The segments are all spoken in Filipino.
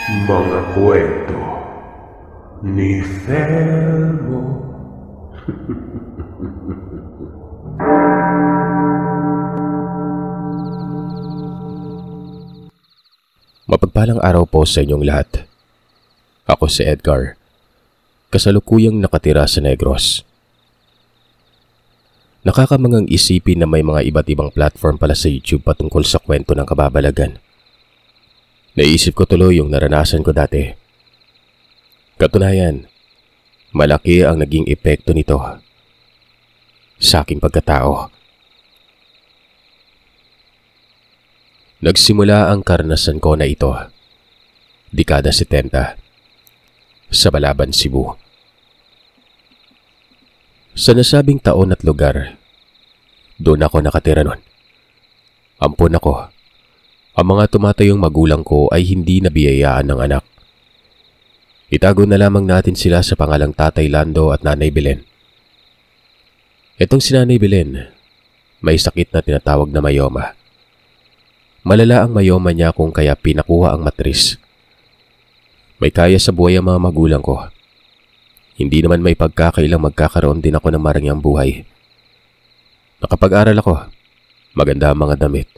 Mga kwento ni Felmo. Mapagpalang araw po sa inyong lahat. Ako si Edgar, kasalukuyang nakatira sa Negros. Nakakamangang isipin na may mga iba't ibang platform pala sa YouTube patungkol sa kwento ng kababalagan. Naisip ko tuloy yung naranasan ko dati. Katunayan, malaki ang naging epekto nito sa aking pagkatao. Nagsimula ang karanasan ko na ito, dekada 70, sa Balaban, Cebu. Sa nasabing taon at lugar, doon ako nakatira nun. Ampon ako. Ang mga tumatayong magulang ko ay hindi nabiyayaan ng anak. Itago na lamang natin sila sa pangalang Tatay Lando at Nanay Belen. Itong si Nanay Belen, may sakit na tinatawag na mayoma. Malala ang mayoma niya kung kaya pinakuha ang matris. May kaya sa buhay ang mga magulang ko. Hindi naman may pagkakailang magkakaroon din ako ng marangyang buhay. Nakapag-aral ako, maganda ang mga damit.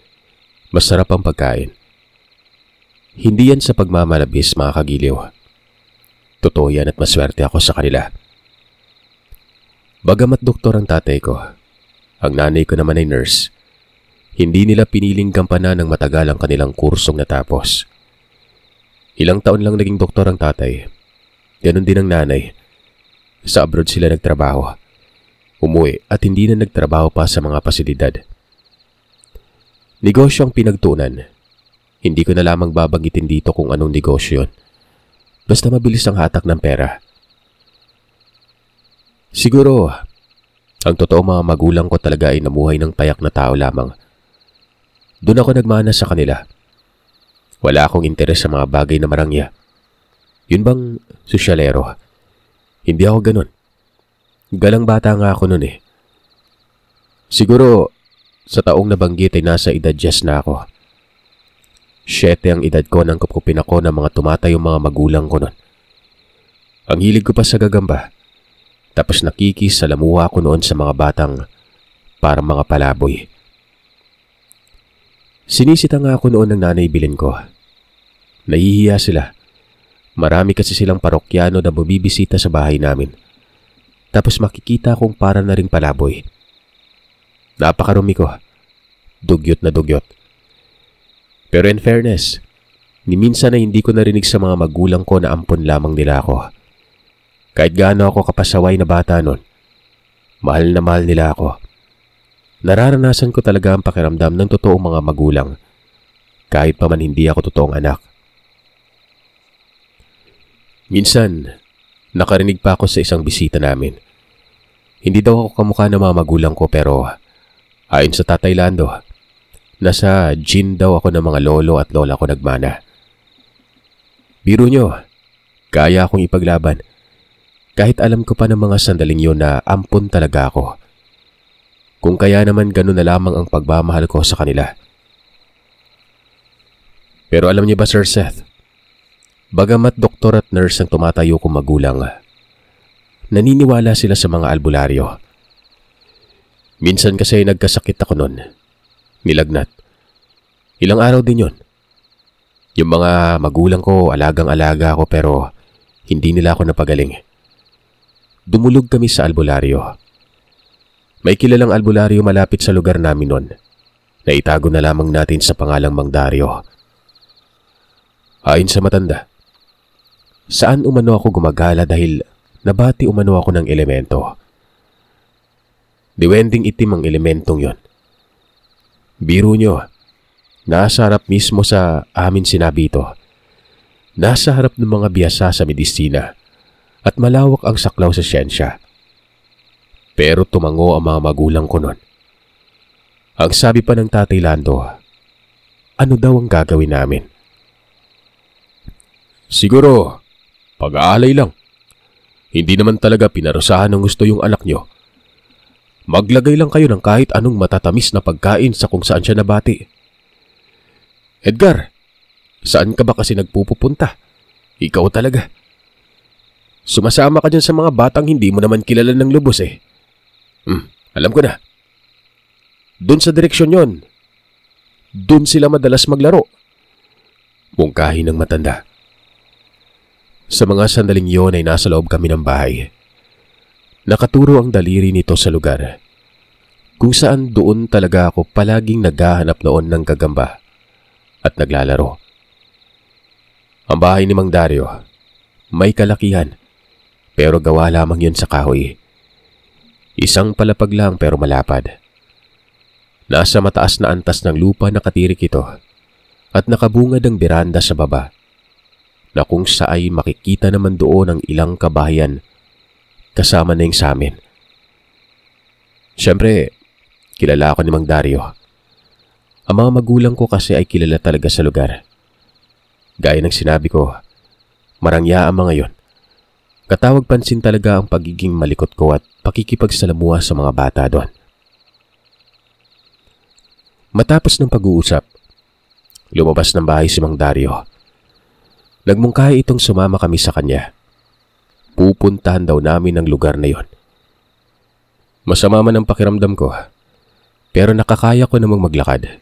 Masarap ang pagkain. Hindi yan sa pagmamalabis, mga kagiliw. Totoo yan at maswerte ako sa kanila. Bagamat doktor ang tatay ko, ang nanay ko naman ay nurse, hindi nila piniling gampanan ng matagal ang kanilang kursong natapos. Ilang taon lang naging doktor ang tatay. Ganon din ang nanay. Sa abroad sila nagtrabaho. Umuwi at hindi na nagtrabaho pa sa mga pasilidad. Negosyo ang pinagtuunan. Hindi ko na lamang babanggitin dito kung anong negosyo yun. Basta mabilis ang hatak ng pera. Siguro, ang totoo mga magulang ko talaga ay namuhay ng payak na tao lamang. Doon ako nagmana sa kanila. Wala akong interes sa mga bagay na marangya. Yun bang sosyalero? Hindi ako ganun. Galang bata nga ako nun eh. Siguro, sa taong nabanggit ay nasa edad 10 na ako. 7 ang edad ko nang kupkupin ako ng mga tumatayong mga magulang ko nun. Ang hilig ko pa sa gagamba. Tapos nakikisalamuha ako noon sa mga batang parang mga palaboy. Sinisita nga ako noon ng Nanay Belen ko. Nahihiya sila. Marami kasi silang parokyano na bumibisita sa bahay namin. Tapos makikita kong para na ring palaboy. Napakarumi ko. Dugyot na dugyot. Pero in fairness, ni minsan na hindi ko narinig sa mga magulang ko na ampon lamang nila ako. Kahit gaano ako kapasaway na bata nun, mahal na mahal nila ako. Nararanasan ko talaga ang pakiramdam ng totoong mga magulang, kahit pa man hindi ako totoong anak. Minsan, nakarinig pa ako sa isang bisita namin. Hindi daw ako kamukha ng mga magulang ko pero ayon sa Tatay Lando, nasa gene daw ako ng mga lolo at lola ko nagmana. Biro nyo, kaya akong ipaglaban. Kahit alam ko pa ng mga sandaling yun na ampon talaga ako. Kung kaya naman ganun na lamang ang pagmamahal ko sa kanila. Pero alam niyo ba Sir Seth, bagamat doktor at nurse ang tumatayo kong magulang, naniniwala sila sa mga albularyo. Minsan kasi nagkasakit ako nun. Nilagnat. Ilang araw din yun. Yung mga magulang ko, alagang-alaga ako pero hindi nila ako napagaling. Dumulog kami sa albularyo. May kilalang albularyo malapit sa lugar namin nun. Naitago na lamang natin sa pangalang Mang Dario. Ayon sa matanda, saan umano ako gumagala dahil nabati umano ako ng elemento. Diwending itim ang elementong yon. Biro nyo, nasa harap mismo sa amin sinabi ito. Nasa harap ng mga biyasa sa medisina at malawak ang saklaw sa siyensya. Pero tumango ang mga magulang ko nun. Ang sabi pa ng Tatay Lando, ano daw ang gagawin namin? Siguro, pag-aalay lang. Hindi naman talaga pinarusahan ng gusto yung anak nyo. Maglagay lang kayo ng kahit anong matatamis na pagkain sa kung saan siya nabati. Edgar, saan ka ba kasi nagpupunta? Ikaw talaga. Sumasama ka dyan sa mga batang hindi mo naman kilala ng lubos eh. Alam ko na. Doon sa direksyon yon. Doon sila madalas maglaro. Mungkahi ng matanda. Sa mga sandaling yon ay nasa loob kami ng bahay. Nakaturo ang daliri nito sa lugar, kung saan doon talaga ako palaging naghahanap noon ng gagamba at naglalaro. Ang bahay ni Mang Dario, may kalakihan, pero gawa lamang yun sa kahoy. Isang palapag lang pero malapad. Nasa mataas na antas ng lupa nakatirik ito at nakabungad ang beranda sa baba, na kung saay makikita naman doon ang ilang kabahayan kasama na yung sa amin. Siyempre, kilala ako ni Mang Dario. Ang mga magulang ko kasi ay kilala talaga sa lugar. Gaya ng sinabi ko, marangya ang mga yon. Katawag pansin talaga ang pagiging malikot ko at pakikipagsalamuha sa mga bata doon. Matapos ng pag-uusap, lumabas ng bahay si Mang Dario. Nagmungkahi itong sumama kami sa kanya. Pupuntahan daw namin ang lugar na yon. Masama man ang pakiramdam ko, pero nakakaya ko namang maglakad.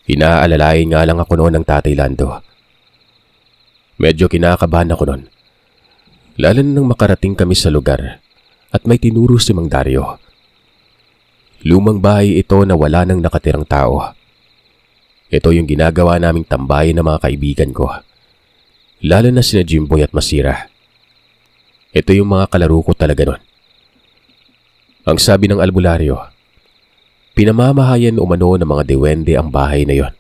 Inaalalayan nga lang ako noon ng Tatay Lando. Medyo kinakabahan ako noon, lalo na nang makarating kami sa lugar at may tinuro si Mang Dario. Lumang bahay ito na wala nang nakatirang tao. Ito yung ginagawa naming tambayan ng mga kaibigan ko, lalo na sina Jimboy at Masira. Ito yung mga kalaro ko talaga nun. Ang sabi ng albularyo, pinamamahayan umano ng mga diwende ang bahay na yon.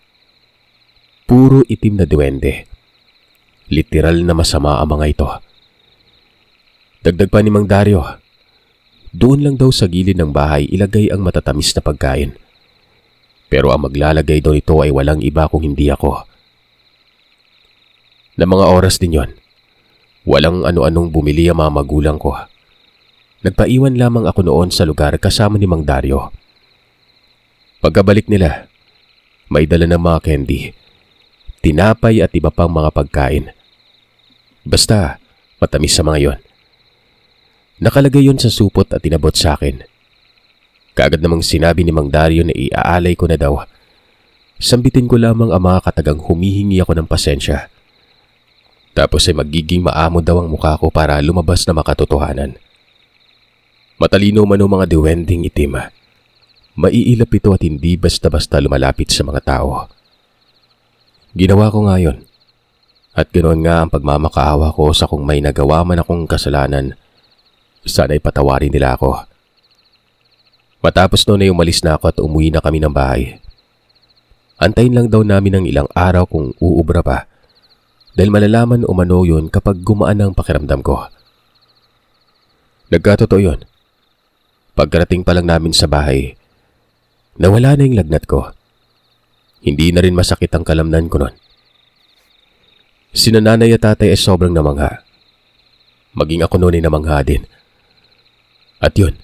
Puro itim na diwende. Literal na masama ang mga ito. Dagdag pa ni Mang Dario, doon lang daw sa gilid ng bahay ilagay ang matatamis na pagkain. Pero ang maglalagay daw nito ay walang iba kung hindi ako. Na mga oras din yon, walang ano-anong bumili ang mga magulang ko. Nagpaiwan lamang ako noon sa lugar kasama ni Mang Dario. Pagkabalik nila, may dala ng mga candy, tinapay at iba pang mga pagkain. Basta, matamis sa mga yon. Nakalagay yon sa supot at inabot sa akin. Kaagad namang sinabi ni Mang Dario na iaalay ko na daw. Sambitin ko lamang ang mga katagang humihingi ako ng pasensya. Tapos ay magiging maamo daw ang mukha ko para lumabas na makatotohanan. Matalino man o mga diwending itim. Maiilap ito at hindi basta-basta lumalapit sa mga tao. Ginawa ko nga yun. At ganoon nga ang pagmamakaawa ko sa kung may nagawa man akong kasalanan. Sana'y patawarin nila ako. Matapos noon ay umalis na ako at umuwi na kami ng bahay. Antayin lang daw namin ng ilang araw kung uubra pa. Dahil malalaman umano yun kapag gumaan ang pakiramdam ko. Nagkatotoo yun. Pagkarating pa lang namin sa bahay, nawala na yung lagnat ko. Hindi na rin masakit ang kalamnan ko nun. Sina nanay at tatay ay sobrang namangha. Maging ako noon ay namangha din. At yun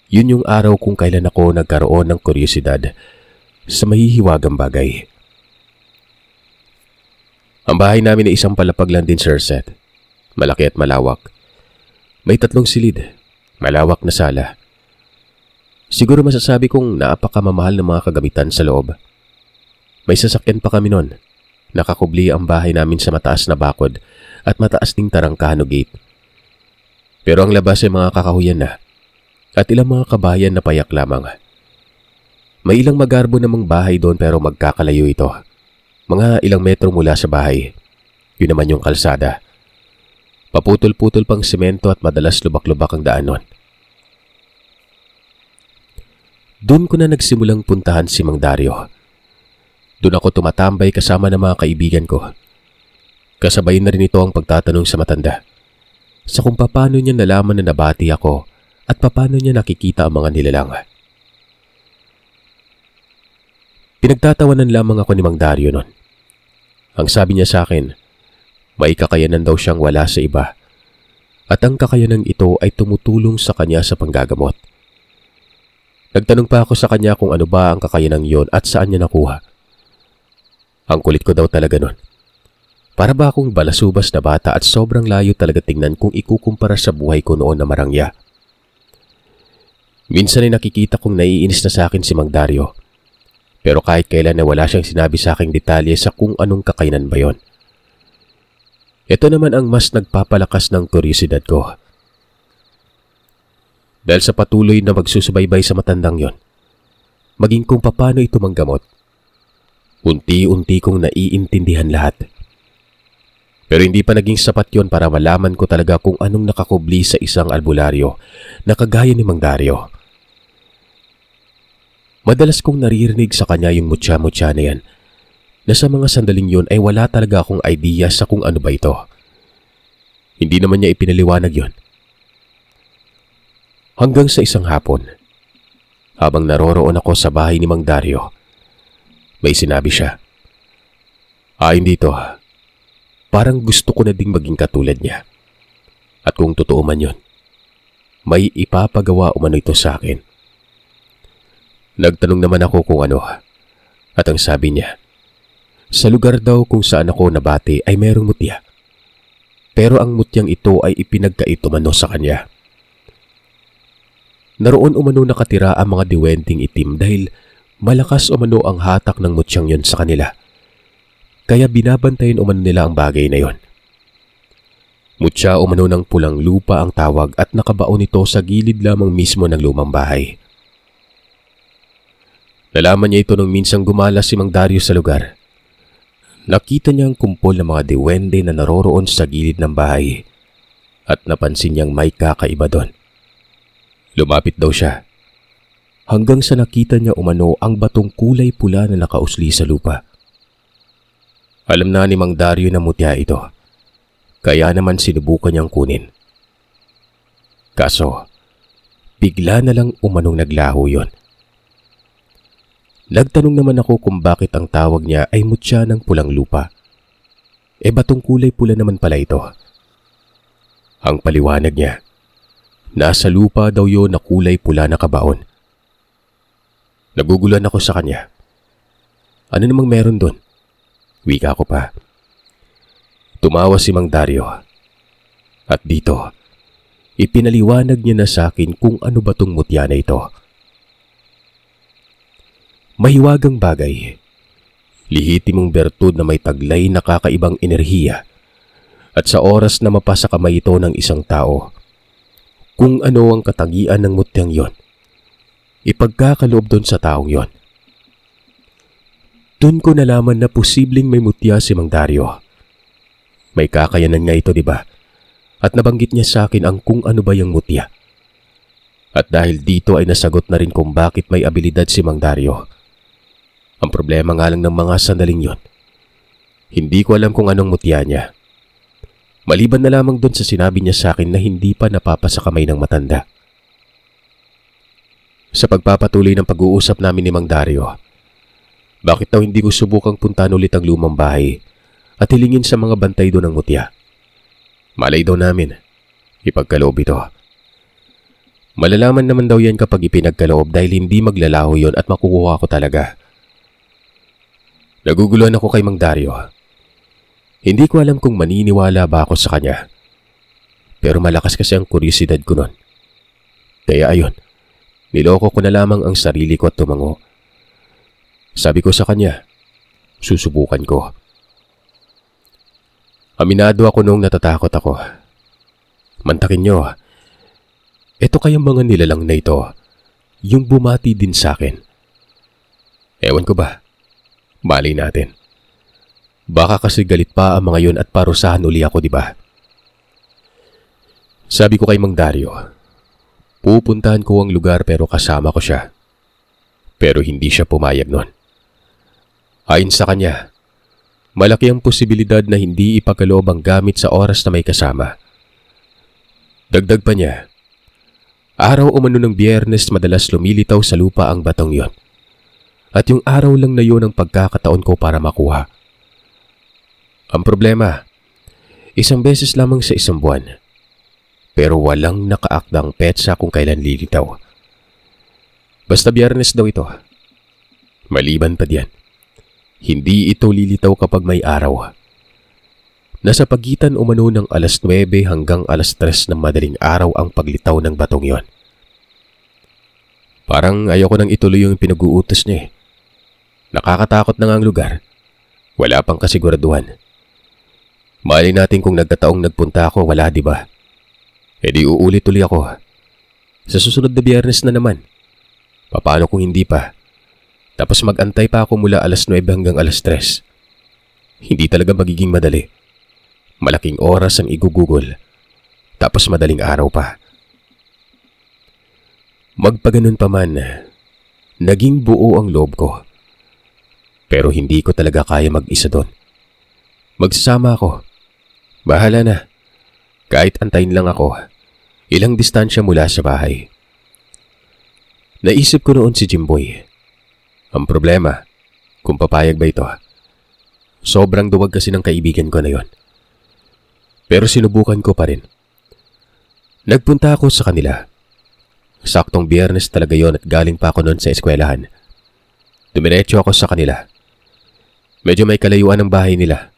yung araw kung kailan ako nagkaroon ng kuryosidad sa mahihiwagang bagay. Ang bahay namin ay isang palapag lang din, Sir Seth. Malaki at malawak. May 3 silid, malawak na sala. Siguro masasabi kong napakamamahal ng mga kagamitan sa loob. May sasakyan pa kami noon. Nakakubli ang bahay namin sa mataas na bakod at mataas ding tarangkahan o gate. Pero ang labas ay mga kakahuyan na at ilang mga kabahayan na payak lamang. May ilang magarbo namang bahay doon pero magkakalayo ito. Mga ilang metro mula sa bahay. Yun naman yung kalsada. Paputol-putol pang semento at madalas lubak-lubak ang daan nun. Doon ko na nagsimulang puntahan si Mang Dario. Doon ako tumatambay kasama ng mga kaibigan ko. Kasabay na rin ito ang pagtatanong sa matanda sa kung paano niya nalaman na nabati ako at paano niya nakikita ang mga nilalang. Pinagtatawanan lamang ako ni Mang Dario nun. Ang sabi niya sa akin, may kakayanan daw siyang wala sa iba at ang kakayanan ito ay tumutulong sa kanya sa panggagamot. Nagtanong pa ako sa kanya kung ano ba ang kakayanan yon at saan niya nakuha. Ang kulit ko daw talaga nun. Para ba akong balasubas na bata at sobrang layo talaga tingnan kung ikukumpara sa buhay ko noon na marangya. Minsan ay nakikita kong naiinis na sa akin si Mang Dario. Pero kahit kailan na wala siyang sinabi sa aking detalye sa kung anong kakainan ba yon. Ito naman ang mas nagpapalakas ng kuryosidad ko. Dahil sa patuloy na magsusubaybay sa matandang yon, maging kung paano ito manggamot, unti-unti kong naiintindihan lahat. Pero hindi pa naging sapat yon para malaman ko talaga kung anong nakakubli sa isang albularyo na kagaya ni Mang Dario. Madalas kong naririnig sa kanya yung mutya-mutya na yan, na sa mga sandaling yun ay wala talaga akong idea sa kung ano ba ito. Hindi naman niya ipinaliwanag yon. Hanggang sa isang hapon, habang naroroon ako sa bahay ni Mang Dario, may sinabi siya. Ayon dito, parang gusto ko na ding maging katulad niya. At kung totoo man yun, may ipapagawa umano ito sa akin. Nagtanong naman ako kung ano, at ang sabi niya, sa lugar daw kung saan ako nabati ay merong mutya. Pero ang mutyang ito ay ipinagkait umano sa kanya. Naroon umano nakatira ang mga diwending itim dahil malakas umano ang hatak ng mutyang yon sa kanila. Kaya binabantayan umano nila ang bagay na yon. Mutya umano ng pulang lupa ang tawag at nakabaon ito sa gilid lamang mismo ng lumang bahay. Nalaman niya ito nung minsang gumala si Mang Dario sa lugar. Nakita niya ang kumpol ng mga diwende na naroroon sa gilid ng bahay at napansin niyang may kakaiba doon. Lumapit daw siya hanggang sa nakita niya umano ang batong kulay pula na nakausli sa lupa. Alam na ni Mang Dario na mutya ito, kaya naman sinubukan niyang kunin. Kaso, bigla na lang umanong naglaho yon. Nagtanong naman ako kung bakit ang tawag niya ay mutya ng pulang lupa. Batong kulay pula naman pala ito. Ang paliwanag niya, nasa lupa daw yon na kulay pula na kabaon. Naguguluhan ako sa kanya. Ano namang meron doon? Wika ko pa. Tumawa si Mang Dario. At dito, ipinaliwanag niya na sa akin kung ano ba tong mutya na ito. Mahiwagang bagay, lihitimong bertud na may taglay na kakaibang enerhiya at sa oras na mapasa kamay ito ng isang tao, kung ano ang katangian ng mutyang yon, ipagkakaloob doon sa taong yon. Doon ko nalaman na posibleng may mutya si Mang Dario. May kakayanan nga ito, diba? At nabanggit niya sa akin ang kung ano ba yung mutya. At dahil dito ay nasagot na rin kung bakit may abilidad si Mang Dario. Ang problema nga lang ng mga sandaling yon, hindi ko alam kung anong mutya niya. Maliban na lamang doon sa sinabi niya sa akin na hindi pa napapasa kamay ng matanda. Sa pagpapatuloy ng pag-uusap namin ni Mang Dario, bakit daw hindi ko subukang puntahan ulit ang lumang bahay at hilingin sa mga bantay doon ang mutya. Malay daw namin, ipagkaloob ito. Malalaman naman daw yan kapag ipinagkaloob dahil hindi maglalaho yon at makukuha ko talaga. Naguguluhan ako kay Mang Dario. Hindi ko alam kung maniniwala ba ako sa kanya. Pero malakas kasi ang kuryosidad ko nun. Kaya ayun, niloko ko na lamang ang sarili ko at tumango. Sabi ko sa kanya, susubukan ko. Aminado ako nung natatakot ako. Mantakin nyo, ito kayang mga nilalang na ito, yung bumati din sa akin. Ewan ko ba? Malay natin. Baka kasi galit pa ang mga yun at parusahan uli ako, diba? Sabi ko kay Mang Dario, pupuntahan ko ang lugar pero kasama ko siya. Pero hindi siya pumayag nun. Ayon sa kanya, malaki ang posibilidad na hindi ipagkaloob ang gamit sa oras na may kasama. Dagdag pa niya, araw umano ng Biyernes madalas lumilitaw sa lupa ang batong yon. At yung araw lang na yun ang pagkakataon ko para makuha. Ang problema, isang beses lamang sa isang buwan. Pero walang nakaakdang petsa kung kailan lilitaw. Basta Biyernes daw ito. Maliban pa diyan, hindi ito lilitaw kapag may araw. Nasa pagitan umano ng alas 9 hanggang alas 3 ng madaling araw ang paglitaw ng batong yon. Parang ayoko nang ituloy yung pinag-uutos niya eh. Nakakatakot na nga ang lugar. Wala pang kasiguraduhan. Malay natin kung nagkataong nagpunta ako, wala di ba? E di uulit tuloy ako. Sa susunod na Biyernes na naman. Paano kung hindi pa? Tapos mag-antay pa ako mula alas 9 hanggang alas 3. Hindi talaga magiging madali. Malaking oras ang igugugol. Tapos madaling araw pa. Magpaganon pa man, naging buo ang loob ko. Pero hindi ko talaga kaya mag-isa doon. Magsasama ako. Bahala na. Kahit antayin lang ako, ilang distansya mula sa bahay. Naisip ko noon si Jimboy. Ang problema, kung papayag ba ito. Sobrang duwag kasi ng kaibigan ko na yon. Pero sinubukan ko pa rin. Nagpunta ako sa kanila. Saktong Biyernes talaga yon at galing pa ako noon sa eskwelahan. Dumiretso ako sa kanila. Medyo may kalayuan ng bahay nila.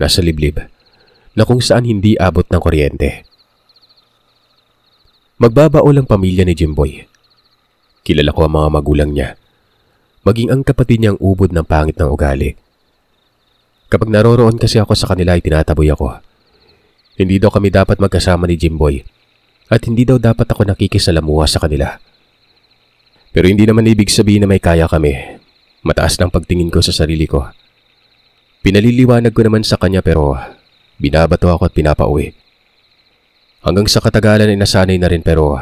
Nasa liblib. Na kung saan hindi abot ng kuryente. Magbabao lang pamilya ni Jimboy. Kilala ko ang mga magulang niya. Maging ang kapatid niyang ubod ng pangit ng ugali. Kapag naroroon kasi ako sa kanila ay tinataboy ako. Hindi daw kami dapat magkasama ni Jimboy. At hindi daw dapat ako nakikisalamuha sa kanila. Pero hindi naman ibig sabihin na may kaya kami. Mataas ng pagtingin ko sa sarili ko. Pinaliliwanag ko naman sa kanya pero binabato ako at pinapauwi. Hanggang sa katagalan ay nasanay na rin pero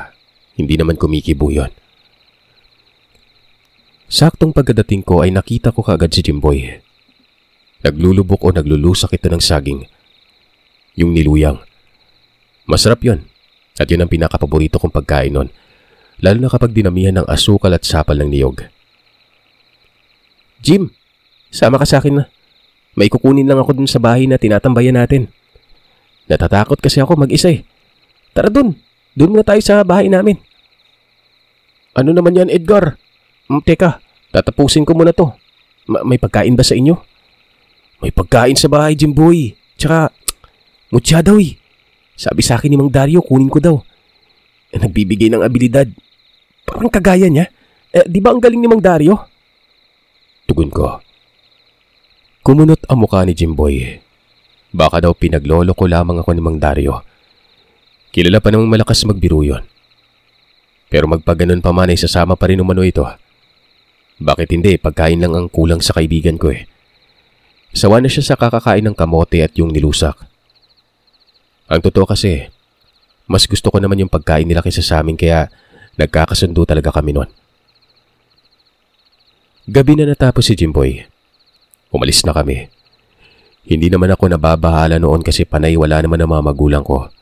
hindi naman kumikibo yun. Saktong pagkadating ko ay nakita ko kaagad si Jimboy. Naglulubok o naglulusak ito ng saging. Yung niluyang. Masarap yun. At yun ang pinakapaborito kong pagkain nun. Lalo na kapag dinamihan ng asukal at sapal ng niyog. Jim, sama ka sa akin na. May kukunin lang ako dun sa bahay na tinatambayan natin. Natatakot kasi ako mag-isa eh. Tara dun. Dun muna tayo sa bahay namin. Ano naman yan, Edgar? Teka, tatapusin ko muna to. May pagkain ba sa inyo? May pagkain sa bahay, Jimboy. Tsaka, mutya daw eh. Sabi sa akin ni Mang Dario, kunin ko daw. Nagbibigay ng abilidad. Parang kagaya niya. Di ba ang galing ni Mang Dario? Tugon ko. Kumunot ang mukha ni Jimboy. Baka daw pinaglolo ko lamang ako ni Mang Dario. Kilala pa namang malakas magbiro yun. Pero magpaganon pa man ay sasama pa rin umano ito. Bakit hindi? Pagkain lang ang kulang sa kaibigan ko eh. Sawa na siya sa kakakain ng kamote at yung nilusak. Ang totoo kasi, mas gusto ko naman yung pagkain nila kaysa sa amin kaya nagkakasundo talaga kami nun. Gabi na natapos si Jimboy. Umalis na kami. Hindi naman ako nababahala noon kasi panay wala naman ang mga magulang ko.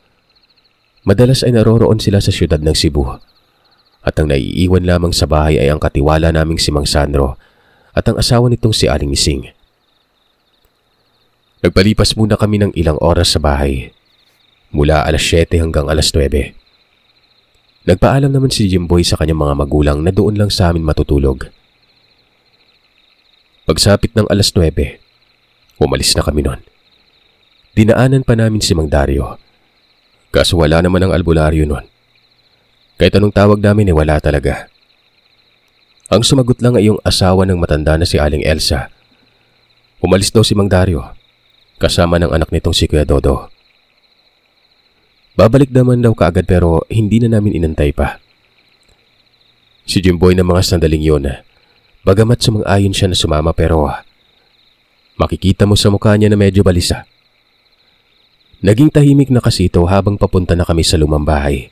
Madalas ay naroroon sila sa siyudad ng Cebu. At ang naiiwan lamang sa bahay ay ang katiwala naming si Mang Sandro at ang asawa nitong si Aling Mising. Nagpalipas muna kami ng ilang oras sa bahay. Mula alas 7 hanggang alas 9. Nagpaalam naman si Jimboy sa kanyang mga magulang na doon lang sa amin matutulog. Pagsapit ng alas 9, umalis na kami nun. Dinaanan pa namin si Mang Dario. Kaso wala naman ang albularyo nun. Kahit anong tawag namin wala talaga. Ang sumagot lang ay yung asawa ng matanda na si Aling Elsa. Umalis daw si Mang Dario, kasama ng anak nitong si Kuya Dodo. Babalik naman daw kaagad pero hindi na namin inantay pa. Si Jimboy na mga sandaling yun, bagamat sumang-ayon siya na sumama pero makikita mo sa mukha niya na medyo balisa. Naging tahimik na kasi ito habang papunta na kami sa lumang bahay.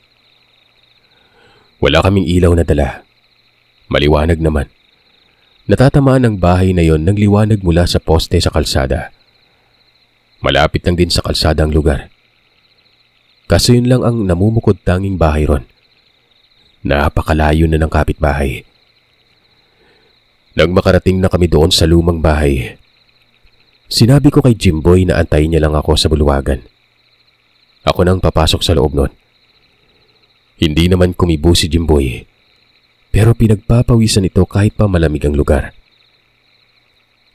Wala kaming ilaw na dala. Maliwanag naman. Natatamaan ang bahay na yon ng liwanag mula sa poste sa kalsada. Malapit lang din sa kalsada ang lugar. Kaso yun lang ang namumukod tanging bahay ron. Napakalayo na ng kapitbahay. Nang makarating na kami doon sa lumang bahay, sinabi ko kay Jimboy na antayin niya lang ako sa bulwagan. Ako nang papasok sa loob nun. Hindi naman kumibo si Jimboy, pero pinagpapawisan ito kahit pa malamig ang lugar.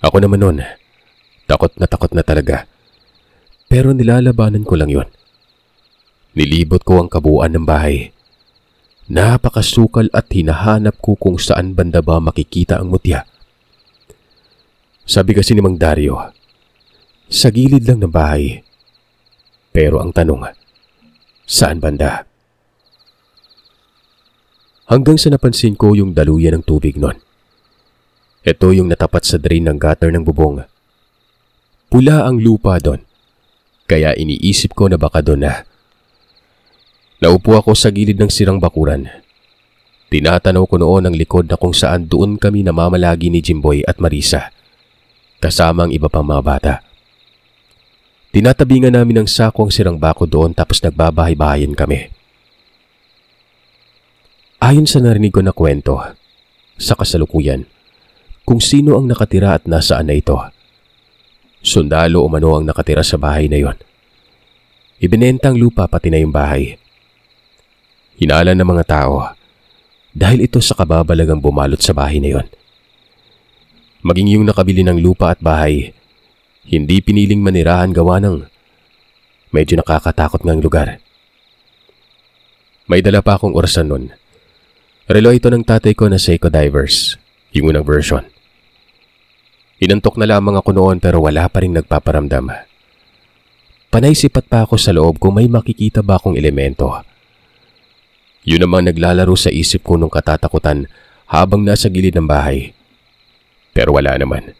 Ako naman nun, takot na talaga. Pero nilalabanan ko lang yon. Nilibot ko ang kabuuan ng bahay. Napakasukal at hinahanap ko kung saan banda ba makikita ang mutya. Sabi kasi ni Mang Dario, sa gilid lang ng bahay. Pero ang tanong, saan banda? Hanggang sa napansin ko yung daluyan ng tubig nun. Ito yung natapat sa drain ng gutter ng bubong. Pula ang lupa doon, kaya iniisip ko na baka doon na. Naupo ako sa gilid ng sirang bakuran. Tinatanaw ko noon ang likod na kung saan doon kami namamalagi ni Jimboy at Marisa, kasama ang iba pang mga bata. Tinatabingan namin ng sako ang sirang bako doon tapos nagbabahay-bahayan kami. Ayon sa narinig ko na kwento, sa kasalukuyan, kung sino ang nakatira at nasaan na ito. Sundalo o mano ang nakatira sa bahay na yon. Ibinenta ang lupa pati na yung bahay. Hinala ng mga tao dahil ito sa kababalagang bumalot sa bahay na yon. Maging yung nakabili ng lupa at bahay, hindi piniling manirahan gawa ng medyo nakakatakot ngang lugar. May dala pa akong orasan nun. Relo ito ng tatay ko na Seiko Divers, yung unang version. Inantok na lamang ako noon pero wala pa rin nagpaparamdam. Panay-sipat pa ako sa loob kung may makikita ba akong elemento. Yun namang naglalaro sa isip ko nung katatakutan habang nasa gilid ng bahay. Pero wala naman.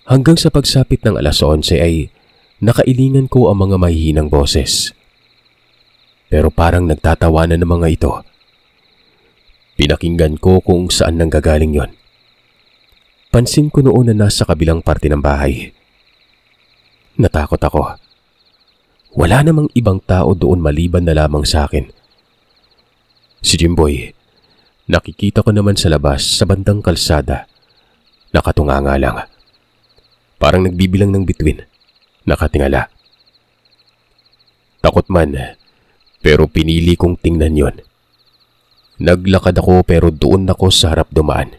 Hanggang sa pagsapit ng 11:00 ay nakailingan ko ang mga mahihinang boses. Pero parang nagtatawanan ng mga ito. Pinakinggan ko kung saan nanggagaling yon. Pansin ko noon na nasa kabilang parte ng bahay. Natakot ako. Wala namang ibang tao doon maliban na lamang sa akin. Si Jimboy, nakikita ko naman sa labas sa bandang kalsada. Nakatunganga lang. Parang nagbibilang ng bituin. Nakatingala. Takot man, pero pinili kong tingnan yon. Naglakad ako pero doon ako sa harap dumaan.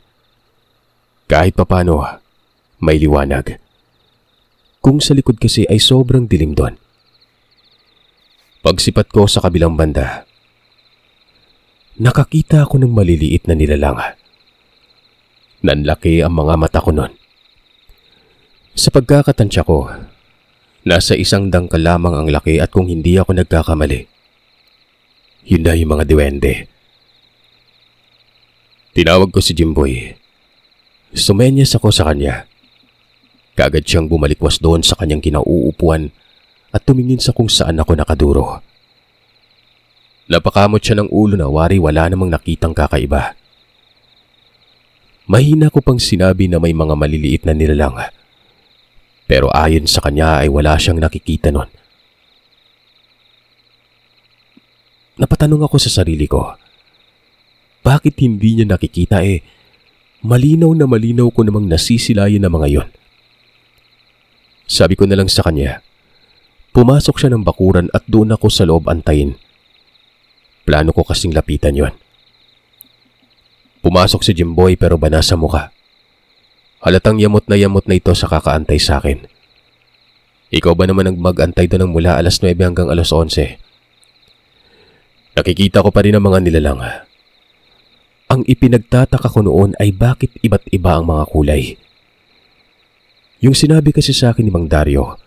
Kahit papano, may liwanag. Kung sa likod kasi ay sobrang dilim doon. Pagsipat ko sa kabilang banda, nakakita ako ng maliliit na nilalang. Nanlaki ang mga mata ko noon. Sa pagkakatansya ko, nasa 1 dangkal lamang ang laki at kung hindi ako nagkakamali, yun na yung mga duwende. Tinawag ko si Jimboy. Sumenyas ako sa kanya. Kagad siyang bumalikwas doon sa kanyang kinauupuan at tumingin sa kung saan ako nakaduro. Napakamot siya ng ulo na wari wala namang nakitang kakaiba. Mahina ko pang sinabi na may mga maliliit na nilalang. Pero ayon sa kanya ay wala siyang nakikita nun. Napatanong ako sa sarili ko. Bakit hindi niya nakikita malinaw na malinaw ko namang nasisilayan ng mga yon. Sabi ko na lang sa kanya. Pumasok siya ng bakuran at doon ako sa loob antayin. Plano ko kasing lapitan yon. Pumasok si Jimboy pero bana sa mukha. Halatang yamot na ito sa kakaantay sa akin. Ikaw ba naman ang mag-antay doon ng mula 9:00 hanggang 11:00? Nakikita ko pa rin ang mga nilalang. Ang ipinagtataka ko noon ay bakit iba't iba ang mga kulay. Yung sinabi kasi sa akin ni Mang Dario,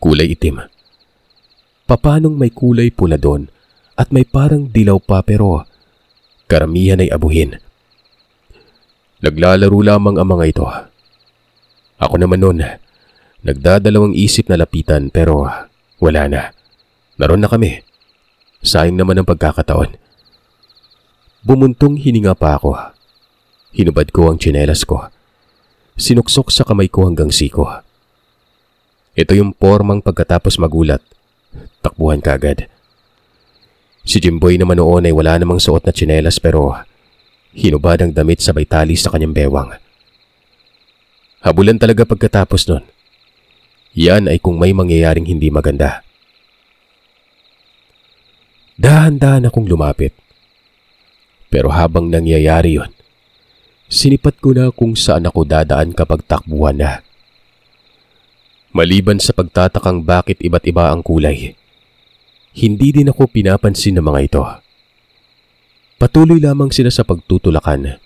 kulay itim. Papanong may kulay pula doon at may parang dilaw pa pero karamihan ay abuhin. Naglalaro lamang ang mga ito. Ako naman noon, nagdadalawang isip na lapitan pero wala na. Naroon na kami. Sayang naman ang pagkakataon. Bumuntong hininga pa ako. Hinubad ko ang tsinelas ko. Sinuksok sa kamay ko hanggang siko. Ito yung formang pagkatapos magulat. Takbuhan kaagad. Si Jimboy naman noon ay wala namang suot na tsinelas pero hinubad ang damit sabay tali sa kanyang bewang. Habulan talaga pagkatapos nun. Yan ay kung may mangyayaring hindi maganda. Dahan-dahan akong lumapit. Pero habang nangyayari yon, sinipat ko na kung saan ako dadaan kapag takbuhan na. Maliban sa pagtatakang bakit iba't iba ang kulay, hindi din ako pinapansin ng mga ito. Patuloy lamang sila sa pagtutulakan,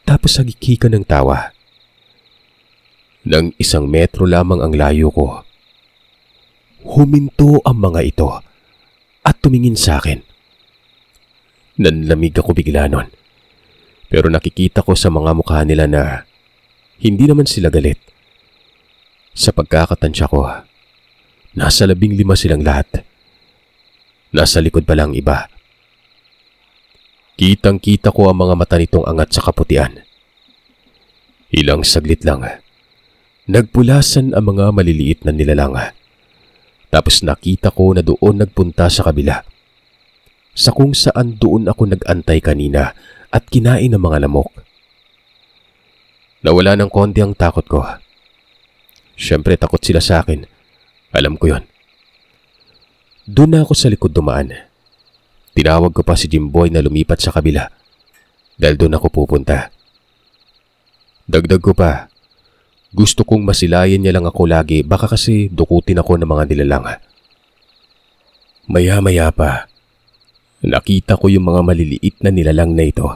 tapos hagikika ng tawa. Nang 1 metro lamang ang layo ko, huminto ang mga ito at tumingin sa akin. Nanlamig ako bigla nun, pero nakikita ko sa mga mukha nila na hindi naman sila galit. Sa pagkakatansya ko, nasa 15 silang lahat. Nasa likod pa lang iba. Kitang-kita ko ang mga mata nitong angat sa kaputian. Ilang saglit lang, nagpulasan ang mga maliliit na nilalang. Tapos nakita ko na doon nagpunta sa kabila, sa kung saan doon ako nag-antay kanina at kinain ng mga lamok. Nawala ng konti ang takot ko. Siyempre takot sila sa akin. Alam ko yon. Doon na ako sa likod dumaan. Tinawag ko pa si Jimboy na lumipat sa kabila dahil doon ako pupunta. Dagdag ko pa, gusto kong masilayan niya lang ako lagi, baka kasi dukutin ako ng mga nilalang. Maya-maya pa, nakita ko yung mga maliliit na nilalang na ito.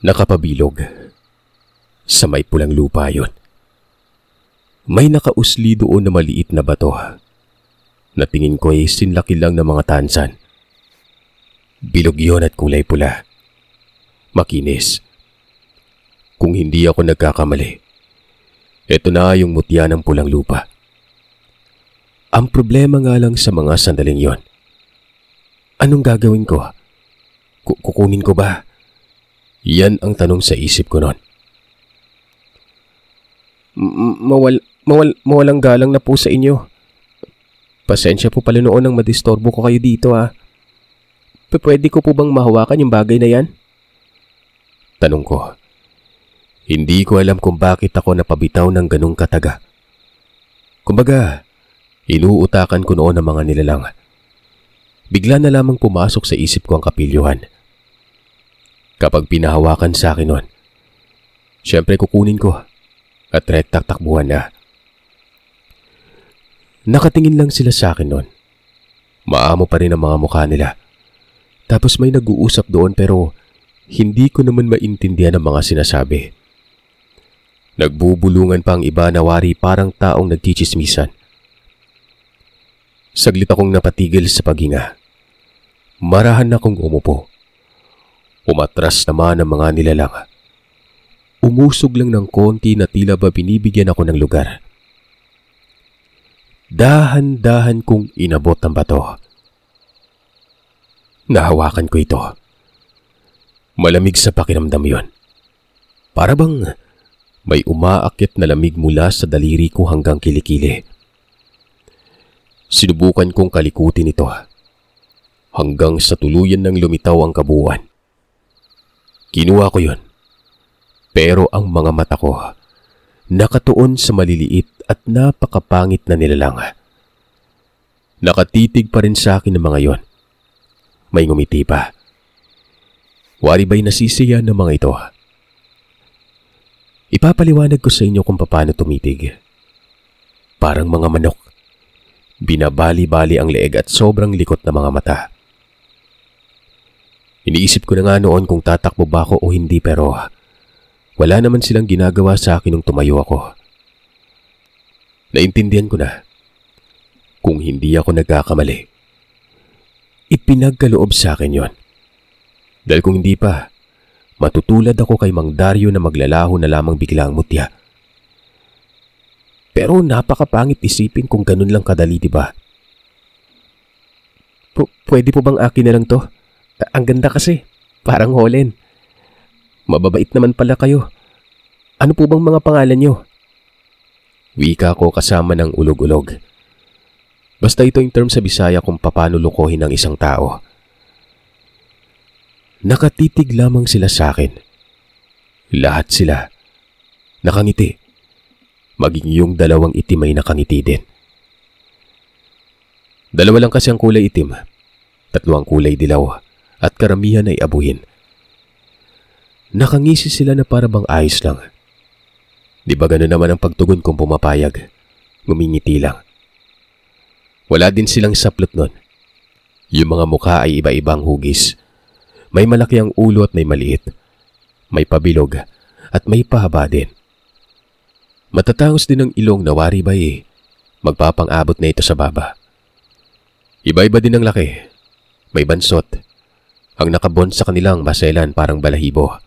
Nakapabilog. Sa may pulang lupa yon. May nakausli doon na maliit na bato na tingin ko ay sinlaki lang ng mga tansan. Bilog yon at kulay pula. Makinis. Kung hindi ako nagkakamali, ito na yung mutya ng pulang lupa. Ang problema nga lang sa mga sandaling yon, anong gagawin ko? Kukunin ko ba? Yan ang tanong sa isip ko noon. Mawalang galang na po sa inyo. Pasensya po pala noon nang madistorbo ko kayo dito ha. Pwede ko po bang mahawakan yung bagay na yan? Tanong ko. Hindi ko alam kung bakit ako napabitaw ng ganung kataga. Kumbaga, inuutakan ko noon ang mga nilalang. Bigla na lamang pumasok sa isip ko ang kapilyuhan. Kapag pinahawakan sa akin noon, syempre kukunin ko at rektak takbuhan na. Nakatingin lang sila sa akin noon. Maamo pa rin ang mga mukha nila. Tapos may nag-uusap doon pero hindi ko naman maintindihan ang mga sinasabi. Nagbubulungan pa ang iba na wari parang taong nagchichismisan. Saglit akong napatigil sa paghinga. Marahan akong umupo. Umatras naman ang mga nilalang. Umusog lang ng konti na tila ba binibigyan ako ng lugar. Dahan-dahan kong inabot ang bato. Nahawakan ko ito. Malamig sa pakiramdam yon. Para bang may umaakyat na lamig mula sa daliri ko hanggang kilikili. Sinubukan kong kalikutin ito hanggang sa tuluyan ng lumitaw ang kabuuan. Kinuha ko yon. Pero ang mga mata ko nakatuon sa maliliit at napakapangit na nilalang. Nakatitig pa rin sa akin ng mga yon. May ngumiti pa. Wari ba'y nasisiya ng mga ito? Ipapaliwanag ko sa inyo kung paano tumitig. Parang mga manok. Binabali-bali ang leeg at sobrang likot na mga mata. Iniisip ko na nga noon kung tatakbo ba ako o hindi pero wala naman silang ginagawa sa akin nung tumayo ako. Naintindihan ko na. Kung hindi ako nagkakamali, ipinagkaloob sa akin yon. Dahil kung hindi pa, matutulad ako kay Mang Dario na maglalaho na lamang biglang mutya. Pero napakapangit isipin kung ganun lang kadali, diba? Pwede po bang akin na lang to? Ang ganda kasi, parang holen. Mababait naman pala kayo. Ano po bang mga pangalan nyo? Wika ko kasama ng ulog-ulog. Basta ito yung term sa Bisaya kung paano lukohin ng isang tao. Nakatitig lamang sila sa akin. Lahat sila. Nakangiti. Maging yung dalawang itim ay nakangiti din. Dalawa lang kasi ang kulay itim. 3 ang kulay dilaw. At karamihan ay abuhin. Nakangisi sila na para bang ayos lang. Di ba gano'n naman ang pagtugon kung pumapayag? ngumingiti lang. Wala din silang saplot nun. Yung mga mukha ay iba-ibang hugis. May malaki ang ulo at may maliit. May pabilog at may pahaba din. Matatangos din ang ilong na waribay magpapang-abot na ito sa baba. Iba-iba din ang laki. May bansot. Ang nakabond sa kanilang maselan parang balahibo.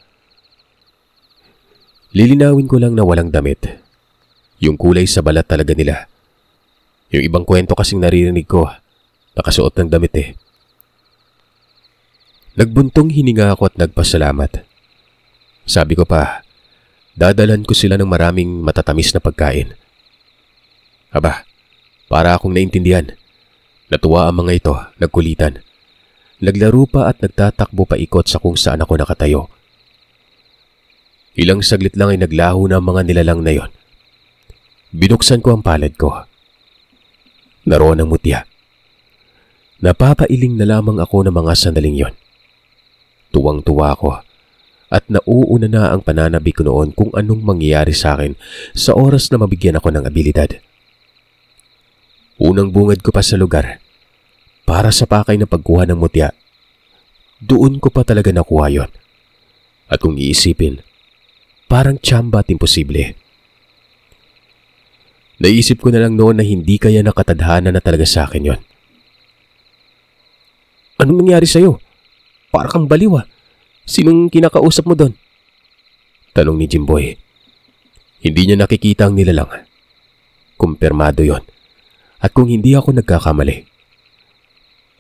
Lilinawin ko lang na walang damit. Yung kulay sa balat talaga nila. Yung ibang kwento kasing naririnig ko, nakasuot ng damit Nagbuntong hininga ako at nagpasalamat. Sabi ko pa, dadalan ko sila ng maraming matatamis na pagkain. Aba, para akong naintindihan. Natuwa ang mga ito, nagkulitan. Naglaro pa at nagtatakbo pa ikot sa kung saan ako nakatayo. Ilang saglit lang ay naglaho na ang mga nilalang na yon. Binuksan ko ang palad ko. Naroon ang mutya. Napapailing na lamang ako ng mga sandaling yon. Tuwang-tuwa ako at nauuna na ang pananabi ko noon kung anong mangyayari sa akin sa oras na mabigyan ako ng abilidad. Unang bungad ko pa sa lugar para sa pakay na pagkuha ng mutya. Doon ko pa talaga nakuha yon. At kung iisipin, parang tsamba at imposible. Naisip ko na lang noon na hindi kaya nakatadhana na talaga sa akin yon. Anong nangyari sa'yo? Para kang baliw Sinong kinakausap mo doon? Tanong ni Jimboy. Hindi niya nakikita ang nilalang. Kumpirmado yon. At kung hindi ako nagkakamali,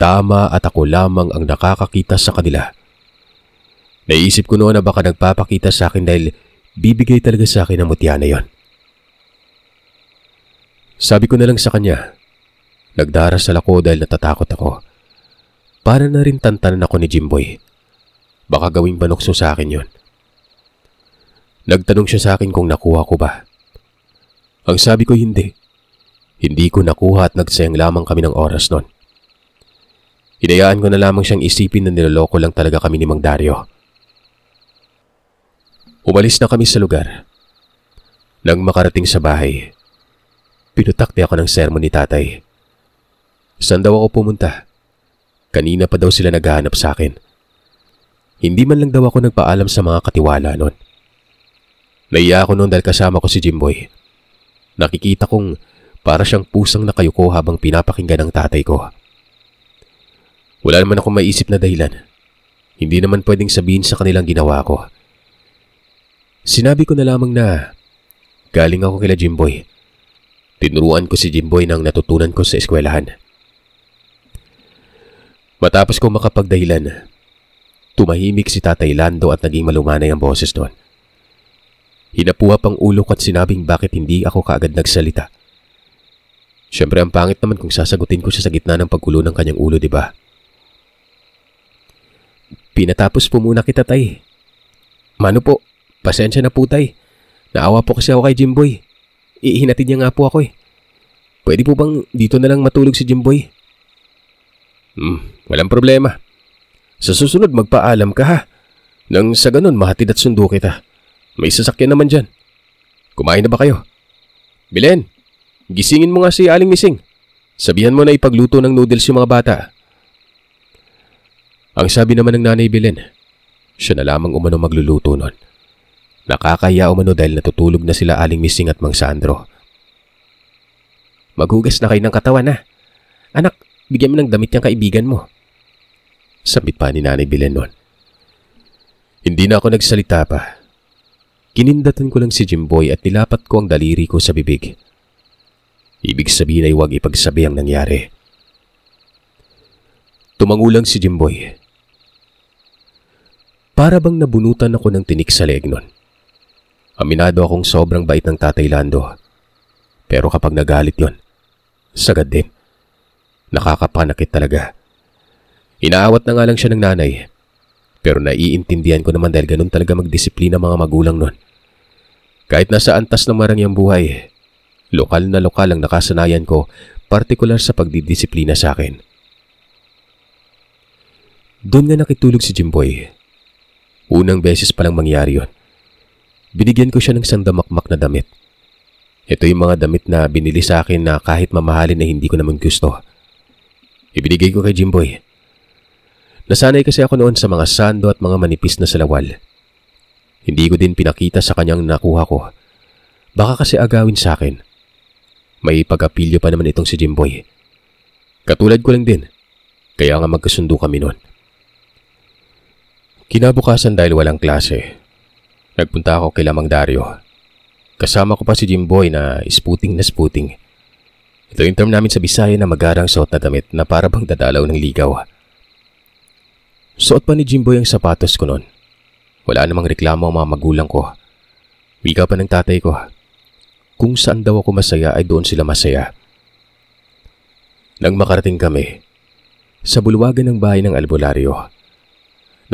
tama at ako lamang ang nakakakita sa kanila. Naisip ko noon na baka nagpapakita sa akin dahil bibigay talaga sa akin ang mutya na yon. Sabi ko na lang sa kanya, nagdarasal ako dahil natatakot ako. Para na rin tantanan ako ni Jimboy. Baka gawing banokso sa akin yon. Nagtanong siya sa akin kung nakuha ko ba. Ang sabi ko hindi. Hindi ko nakuha at nagsayang lamang kami ng oras nun. Hinayaan ko na lamang siyang isipin na niloloko lang talaga kami ni Mang Dario. Umalis na kami sa lugar. Nang makarating sa bahay, pinutakti ako ng sermon ni tatay. Saan daw ako pumunta? Kanina pa daw sila naghahanap sa akin. Hindi man lang daw ako nagpaalam sa mga katiwala nun. Naiya ako noon dahil kasama ko si Jimboy. Nakikita kong para siyang pusang nakayuko habang pinapakinggan ng tatay ko. Wala naman akong maisip na dahilan. Hindi naman pwedeng sabihin sa kanilang ginawa ko. Sinabi ko na lamang na galing ako kila Jimboy. Tinuruan ko si Jimboy ng natutunan ko sa eskwelahan. Matapos kong makapagdahilan, tumahimik si Tatay Lando at naging malumanay ang boses doon. Hinapuha pang ulo ko at sinabing bakit hindi ako kaagad nagsalita. Siyempre ang pangit naman kung sasagutin ko siya sa gitna ng paggulo ng kanyang ulo, di ba? Pinatapos po muna kita, tay. Mano po, pasensya na po, tay. Naawa po kasi ako kay Jimboy. Ihinatid niya nga po ako Pwede po bang dito na lang matulog si Jimboy? Walang problema. Sa susunod magpaalam ka ha. Nang sa ganun mahatid at sundo kita. May sasakyan naman dyan. Kumain na ba kayo? Bilen, gisingin mo nga si Aling Mising. Sabihan mo na ipagluto ng noodles yung mga bata. Ang sabi naman ng Nanay Bilen, siya na lamang umano magluluto nun. Nakakaya umano dahil natutulog na sila Aling Mising at Mang Sandro. Maghugas na kayo ng katawan ha. Anak, bigyan mo ng damit yung kaibigan mo. Sabit pa ni Nanay Bilen nun. Hindi na ako nagsalita pa. Kinindatan ko lang si Jimboy at nilapat ko ang daliri ko sa bibig. Ibig sabihin ay huwag ipagsabi ang nangyari. Tumangulang si Jimboy. Para bang nabunutan ako ng tinik sa leeg nun. Aminado akong sobrang bait ng Tatay Lando. Pero kapag nagalit yon, sagad din. Nakakapanakit talaga. Inaawat na nga lang siya ng nanay. Pero naiintindihan ko naman dahil ganun talaga magdisiplina mga magulang nun. Kahit nasa antas ng marangyang buhay, lokal na lokal ang nakasanayan ko, partikular sa pagdidisiplina sa akin. Doon nga nakitulog si Jimboy. Unang beses palang mangyari yon. Binigyan ko siya ng sandamakmak na damit. Ito yung mga damit na binili sa akin na kahit mamahalin na hindi ko naman gusto. Ibinigay ko kay Jimboy. Nasanay kasi ako noon sa mga sando at mga manipis na salawal. Hindi ko din pinakita sa kanyang nakuha ko. Baka kasi agawin sa akin. May pag-apilyo pa naman itong si Jimboy. Katulad ko lang din. Kaya nga magkasundo kami noon. Kinabukasan dahil walang klase, nagpunta ako kay Mang Dario. Kasama ko pa si Jimboy na sputing na sputing. Ito yung term namin sa Bisaya na magarang suot na damit na para bang dadalaw ng ligaw. Suot pa ni Jimboy ang sapatos ko noon. Wala namang reklamo ang mga magulang ko. Wika pa ng tatay ko. Kung saan daw ako masaya ay doon sila masaya. Nang makarating kami, sa bulwagan ng bahay ng albularyo,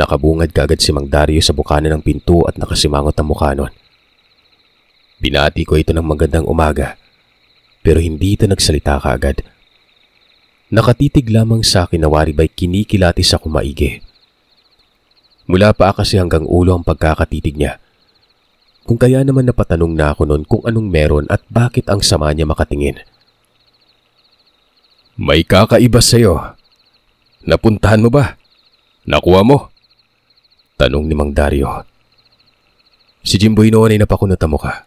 nakabungad kagad si Mang Dario sa bukana ng pinto at nakasimangot ang mukha nun. Binati ko ito ng magandang umaga, pero hindi ito nagsalita kaagad. Nakatitig lamang sa akin na waribay kinikilatis ako maigi. Mula pa kasi hanggang ulo ang pagkakatitig niya. Kung kaya naman napatanong na ako noon kung anong meron at bakit ang sama niya makatingin. May kakaiba sa'yo. Napuntahan mo ba? Nakuha mo? Tanong ni Mang Dario. Si Jimboy noon ay napakunot ang mukha.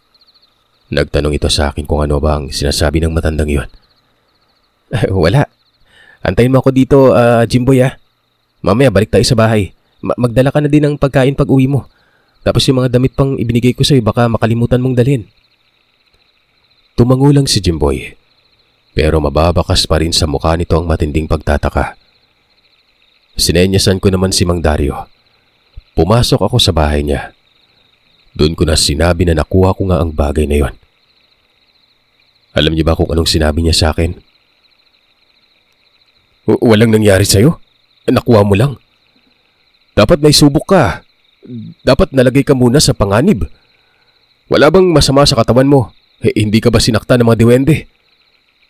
Nagtanong ito sa akin kung ano ba ang sinasabi ng matandang yon. Wala. Antayin mo ako dito, Jimboy Mamaya balik tayo sa bahay. Magdala ka na din ng pagkain pag uwi mo. Tapos yung mga damit pang ibinigay ko sa'yo baka makalimutan mong dalhin. Tumango lang si Jimboy. Pero mababakas pa rin sa mukha nito ang matinding pagtataka. Sinenyasan ko naman si Mang Dario. Pumasok ako sa bahay niya. Doon ko na sinabi na nakuha ko nga ang bagay na yon. Alam niyo ba kung anong sinabi niya sa akin? Walang nangyari sa'yo? Nakuha mo lang. Dapat may subok ka. Dapat nalagay ka muna sa panganib. Wala bang masama sa katawan mo? Hindi ka ba sinakta ng mga diwende?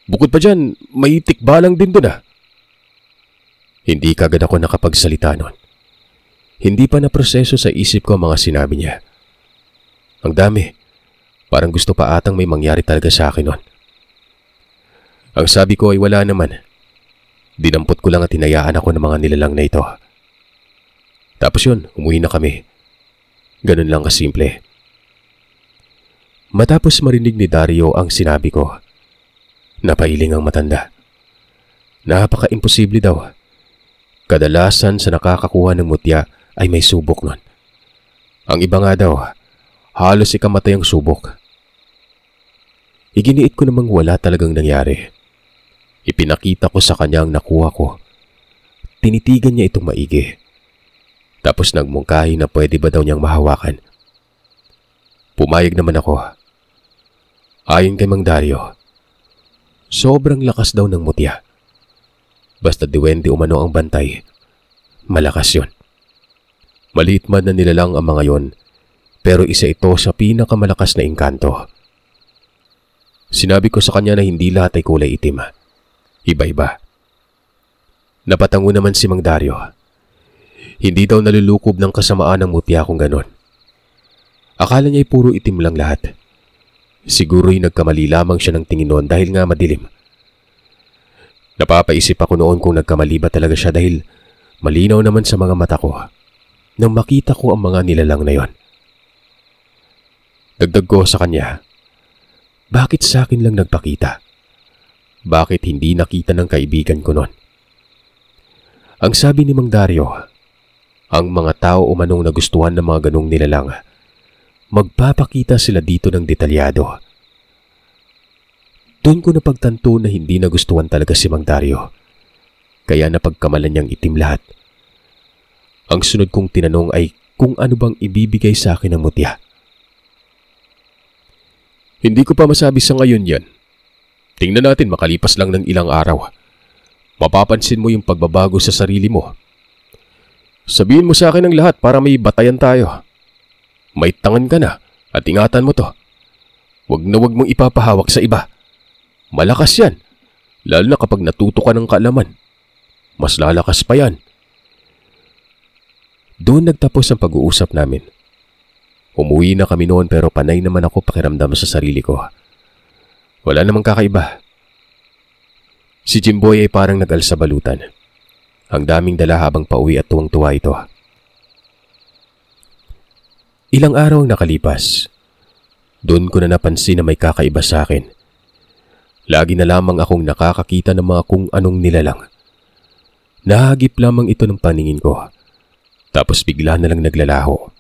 Bukod pa dyan, may tikbalang din doon Hindi kagad ako nakapagsalita noon. Hindi pa naproseso sa isip ko ang mga sinabi niya. Ang dami. Parang gusto pa atang may mangyari talaga sa akin noon. Ang sabi ko ay wala naman. Dinampot ko lang at hinayaan ako ng mga nilalang na ito. Tapos yun, umuwi na kami. Ganun lang kasimple. Matapos marinig ni Dario ang sinabi ko, napailing ang matanda. Napaka-imposible daw. Kadalasan sa nakakakuha ng mutya ay may subok nun. Ang iba nga daw, halos ikamatay ang subok. Iginiit ko namang wala talagang nangyari. Ipinakita ko sa kanya ang nakuha ko. Tinitigan niya itong maigi. Tapos nagmungkahi na pwede ba daw niyang mahawakan. Pumayag naman ako. Ayon kay Mang Dario, sobrang lakas daw ng mutya. Basta diwende umano ang bantay, malakas yon. Maliit man na nilalang ang mga yon, pero isa ito sa pinakamalakas na engkanto. Sinabi ko sa kanya na hindi lahat ay kulay itim. Iba-iba. Napatango naman si Mang Dario. Hindi daw nalulukob ng kasamaan ng mutya kung ganon. Akala niya ay puro itim lang lahat. Siguro'y nagkamali lamang siya ng tingin noon dahil nga madilim. Napapaisip ako noon kung nagkamali ba talaga siya dahil malinaw naman sa mga mata ko nang makita ko ang mga nilalang na yon. Dagdag ko sa kanya, bakit sa akin lang nagpakita? Bakit hindi nakita ng kaibigan ko noon? Ang sabi ni Mang Dario, ang mga tao umanong nagustuhan ng mga ganong nilalang, magpapakita sila dito ng detalyado. Doon ko napagtanto na hindi nagustuhan talaga si Mang Dario, kaya napagkamalan niyang itim lahat. Ang sunod kong tinanong ay kung ano bang ibibigay sa akin ng mutya. Hindi ko pa masabi sa ngayon yan. Tingnan natin makalipas lang ng ilang araw. Mapapansin mo yung pagbabago sa sarili mo. Sabihin mo sa akin ang lahat para may batayan tayo. May tangan ka na at ingatan mo to. Wag na wag mong ipapahawak sa iba. Malakas yan, lalo na kapag natuto ka ng kaalaman. Mas lalakas pa yan. Doon nagtapos ang pag-uusap namin. Umuwi na kami noon pero panay naman ako pakiramdam sa sarili ko. Wala namang kakaiba. Si Jimboy ay parang nag-alsa balutan. Ang daming dala habang pauwi at tuwang-tuwa ito. Ilang araw ang nakalipas. Doon ko na napansin na may kakaiba sa akin. Lagi na lamang akong nakakakita ng mga kung anong nilalang. Nahagip lamang ito ng paningin ko. Tapos bigla na lang naglalaho.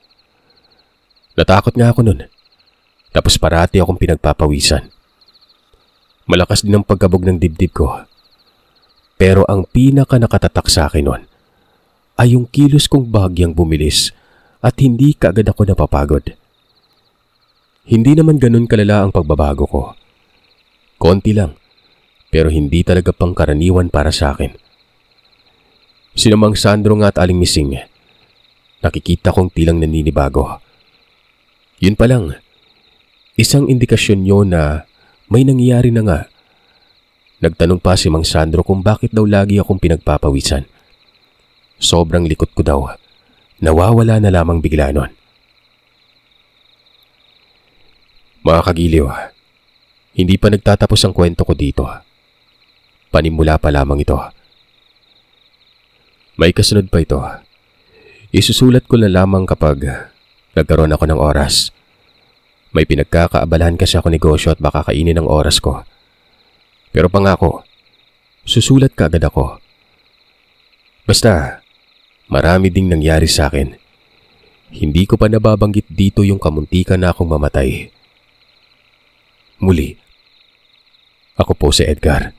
Natakot nga ako nun. Tapos parati akong pinagpapawisan. Malakas din ang pagkabog ng dibdib ko. Pero ang pinaka nakatatak sa akin nun ay yung kilos kong bahagyang bumilis at hindi kaagad ako napapagod. Hindi naman ganun kalala ang pagbabago ko. Konti lang, pero hindi talaga pangkaraniwan para sa akin. Sina Mang Sandro nga at Aling Mising, nakikita kong tilang naninibago. Yun pa lang, isang indikasyon yun na may nangyayari na nga. Nagtanong pa si Mang Sandro kung bakit daw lagi akong pinagpapawisan. Sobrang likot ko daw. Nawawala na lamang bigla nun. Mga kagiliw, hindi pa nagtatapos ang kwento ko dito. Panimula pa lamang ito. May kasunod pa ito. Isusulat ko na lamang kapag nagkaroon ako ng oras. May pinagkakaabalahan kasi ako negosyo at baka kainin ang oras ko. Pero pangako, susulat ka agad ako. Basta, marami ding nangyari sa akin. Hindi ko pa nababanggit dito yung kamuntikan na akong mamatay. Muli, ako po si Edgar.